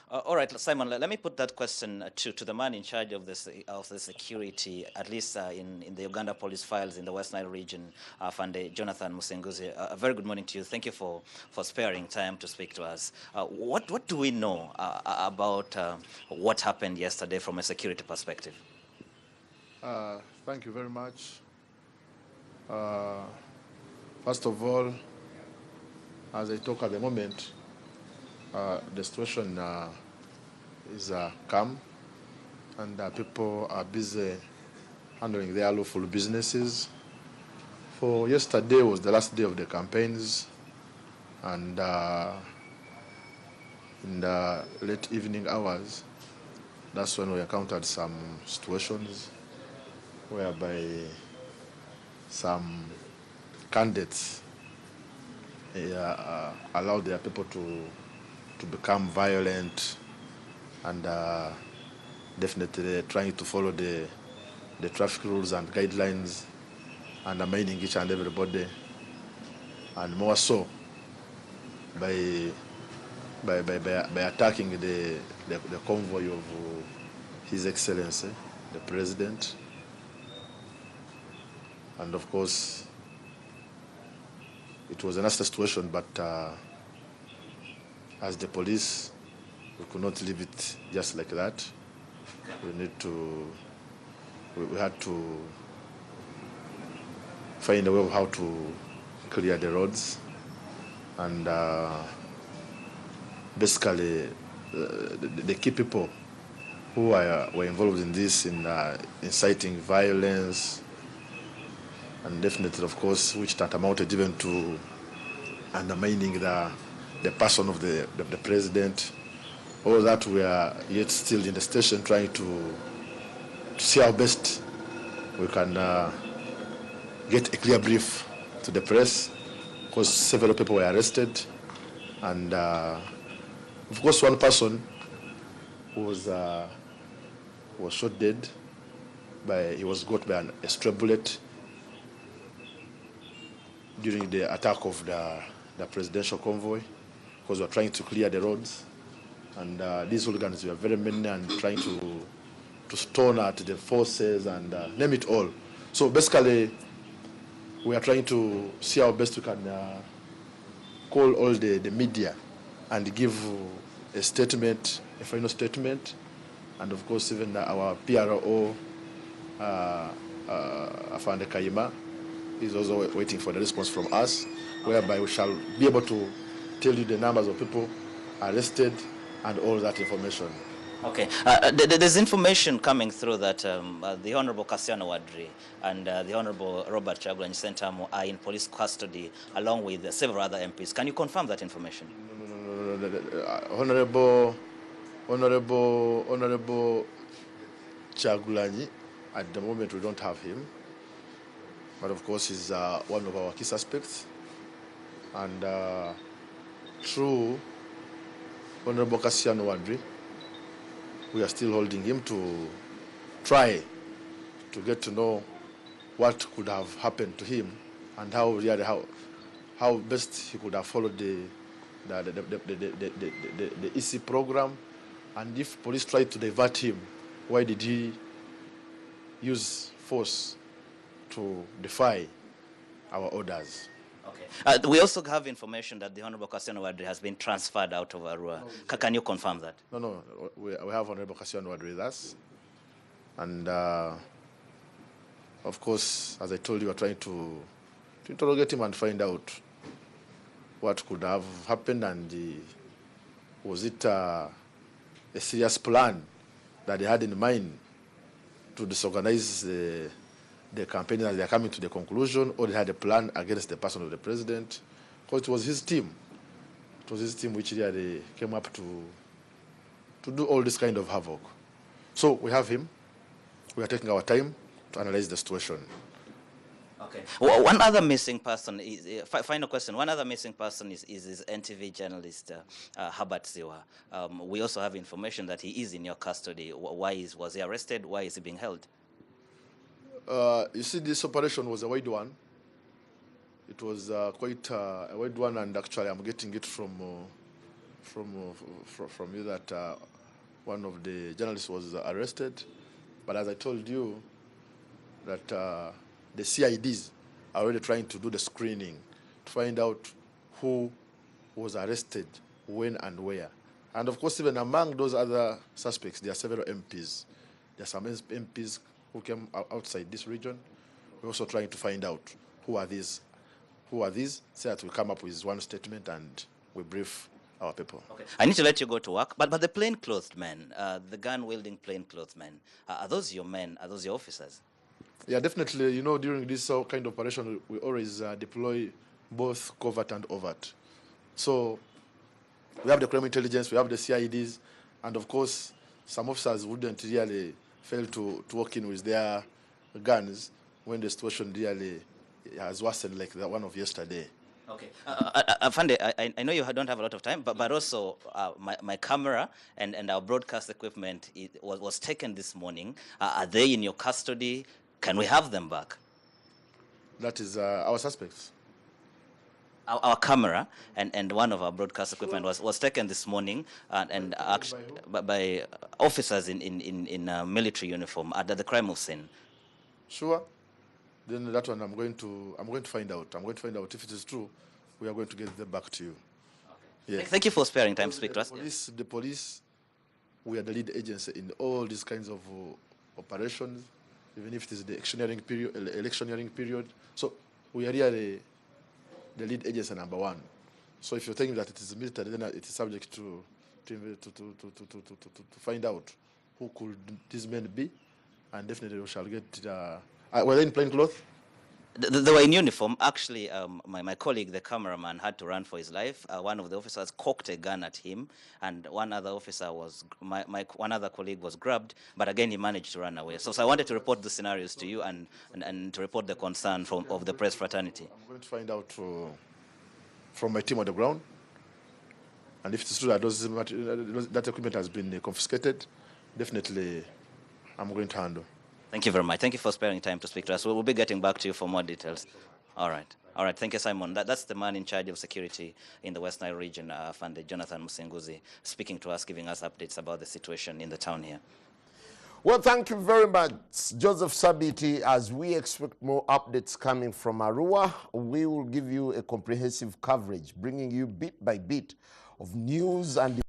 All right, Simon, let me put that question to the man in charge of the security, at least in the Uganda police files in the West Nile region, Fande Jonathan Musenguzi. A very good morning to you. Thank you for sparing time to speak to us. What do we know about what happened yesterday from a security perspective? Thank you very much. First of all, as I talk at the moment, the situation is calm, and people are busy handling their lawful businesses. For yesterday was the last day of the campaigns, and in the late evening hours, that's when we encountered some situations whereby some candidates allow their people to become violent, and definitely trying to follow the traffic rules and guidelines, undermining each and everybody, and more so by attacking the convoy of His Excellency, the President. And of course, it was a nasty situation, but as the police, we could not leave it just like that. We had to find a way of how to clear the roads, and basically the key people who were involved in this, in inciting violence, and definitely, of course, which that amounted even to undermining the person of the president. All that we are yet still in the station trying to see how best we can get a clear brief to the press, because several people were arrested, and of course one person was shot dead. He was got by a stray bullet during the attack of the presidential convoy, because we were trying to clear the roads, and these hooligans were very many and trying to stone at the forces and name it all. So basically, we are trying to see how best we can call all the media and give a statement, a final statement, and of course even our PRO, Afande Kayima, is also waiting for the response from us, whereby we shall be able to tell you the numbers of people arrested and all that information. Okay. There's information coming through that the Honorable Kassiano Wadri and the Honorable Robert Chagulanyi Sentamu are in police custody along with several other MPs. Can you confirm that information? No. Honorable Chagulanyi, at the moment we don't have him. But of course, he's one of our key suspects. And through Honorable Kassiano Wadri, we are still holding him to try to get to know what could have happened to him and how best he could have followed the EC program. And if police tried to divert him, why did he use force to defy our orders? Okay. We also have information that the Honorable Kassiano Wadri has been transferred out of Arua. Can you confirm that? No. We have Honorable Kassiano Wadri with us. And of course, as I told you, we're trying to interrogate him and find out what could have happened, and was it a serious plan that they had in mind to disorganize the campaign as they are coming to the conclusion, or they had a plan against the person of the president? Because it was his team. It was his team which really came up to do all this kind of havoc. So we have him. We are taking our time to analyze the situation. Okay. Well, one other missing person is, final question, one other missing person is NTV journalist Herbert Ziwa. We also have information that he is in your custody. Was he arrested? Why is he being held? You see, this operation was a wide one. It was quite a wide one, and actually I'm getting it from from you that one of the journalists was arrested. But as I told you, that the CIDs are already trying to do the screening to find out who was arrested, when and where. And of course, even among those other suspects, there are several MPs. There are some MPs who came outside this region. We're also trying to find out who are these, so that we come up with one statement and we brief our people. Okay. I need to let you go to work, but the plainclothed men, the gun-wielding plainclothed men, are those your men? Are those your officers? Yeah, definitely. You know, during this kind of operation, we always deploy both covert and overt. So we have the crime intelligence, we have the CIDs, and of course, some officers wouldn't really fail to walk in with their guns when the situation really has worsened like the one of yesterday. Okay. Afande, I know you don't have a lot of time, but also my camera and our broadcast equipment was taken this morning. Are they in your custody? Can we have them back? That is our suspects. Our camera and one of our broadcast equipment was taken this morning and actually by officers in military uniform at the crime scene. Sure. Then that one I'm going to find out. I'm going to find out if it is true. We are going to get them back to you. Okay. Yes. Thank you for sparing time to speak to us. The police, we are the lead agency in all these kinds of operations, even if it is the electioneering period. So we are really the lead agency #1. So if you're thinking that it is military, then it is subject to find out who could these men be, and definitely we shall get. Were they in plain clothes? They were in uniform. Actually, my colleague, the cameraman, had to run for his life. One of the officers cocked a gun at him, and one other officer was, one other colleague was grabbed, but again he managed to run away. So I wanted to report the scenarios to you and to report the concern of the press fraternity. I'm going to find out from my team on the ground, and if it's true that that equipment has been confiscated, definitely I'm going to handle. Thank you very much. Thank you for sparing time to speak to us. We'll be getting back to you for more details. All right. All right. Thank you, Simon. That's the man in charge of security in the West Nile region, Fande Jonathan Musenguzi, speaking to us, giving us updates about the situation in the town here. Well, thank you very much, Joseph Sabiti. As we expect more updates coming from Arua, we will give you a comprehensive coverage, bringing you bit by bit of news and